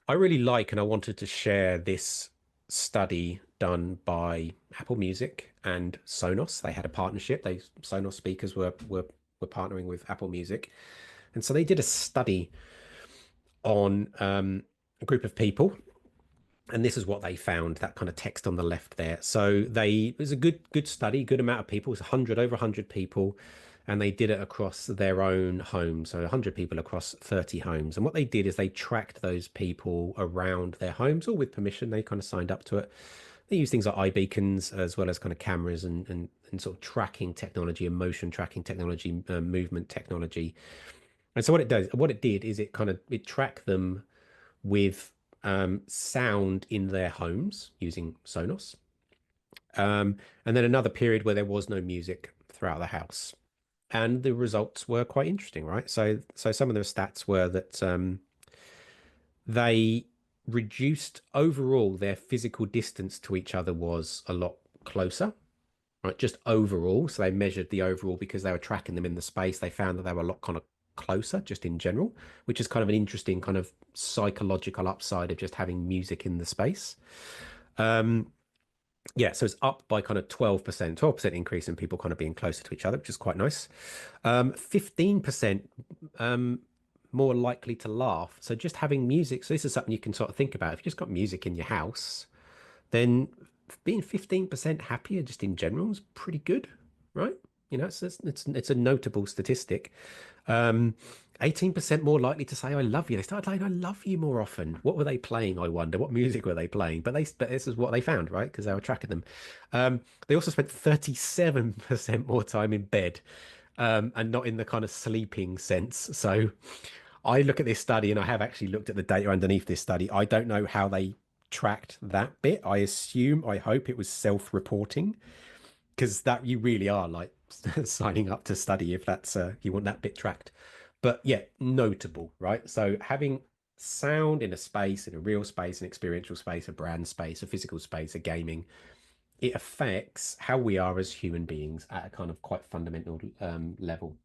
I really like, and I wanted to share this study done by Apple Music and Sonos. They had a partnership. Sonos speakers were partnering with Apple Music, and so they did a study on a group of people, and this is what they found. That kind of text on the left there. So it was a good study, good amount of people. It was 100 over 100 people, and they did it across their own homes. So 100 people across 30 homes. And what they did is they tracked those people around their homes, all with permission. They kind of signed up to it. They use things like iBeacons as well as kind of cameras and sort of tracking technology, emotion tracking technology, movement technology. And so what it did is it tracked them with sound in their homes using Sonos. And then another period where there was no music throughout the house. And the results were quite interesting, right? So some of the stats were that they reduced overall their physical distance to each other was a lot closer, right? Just overall. So they measured the overall because they were tracking them in the space. They found that they were a lot kind of closer just in general, which is kind of an interesting kind of psychological upside of just having music in the space. Yeah, so it's up by kind of 12% increase in people kind of being closer to each other, which is quite nice. 15% more likely to laugh. So just having music. So this is something you can sort of think about. If you just got music in your house, then being 15% happier just in general is pretty good, right? It's a notable statistic. Um, 18% more likely to say I love you. They started saying I love you more often. What were they playing, I wonder? What music were they playing? But this is what they found, right? Because they were tracking them. They also spent 37% more time in bed, and not in the kind of sleeping sense. So I look at this study and I have actually looked at the data underneath this study. I don't know how they tracked that bit. I hope it was self-reporting because that you really are like signing up to study if that's you want that bit tracked. But yeah, notable, right? So having sound in a space, in a real space, an experiential space, a brand space, a physical space, a gaming, it affects how we are as human beings at a kind of quite fundamental level.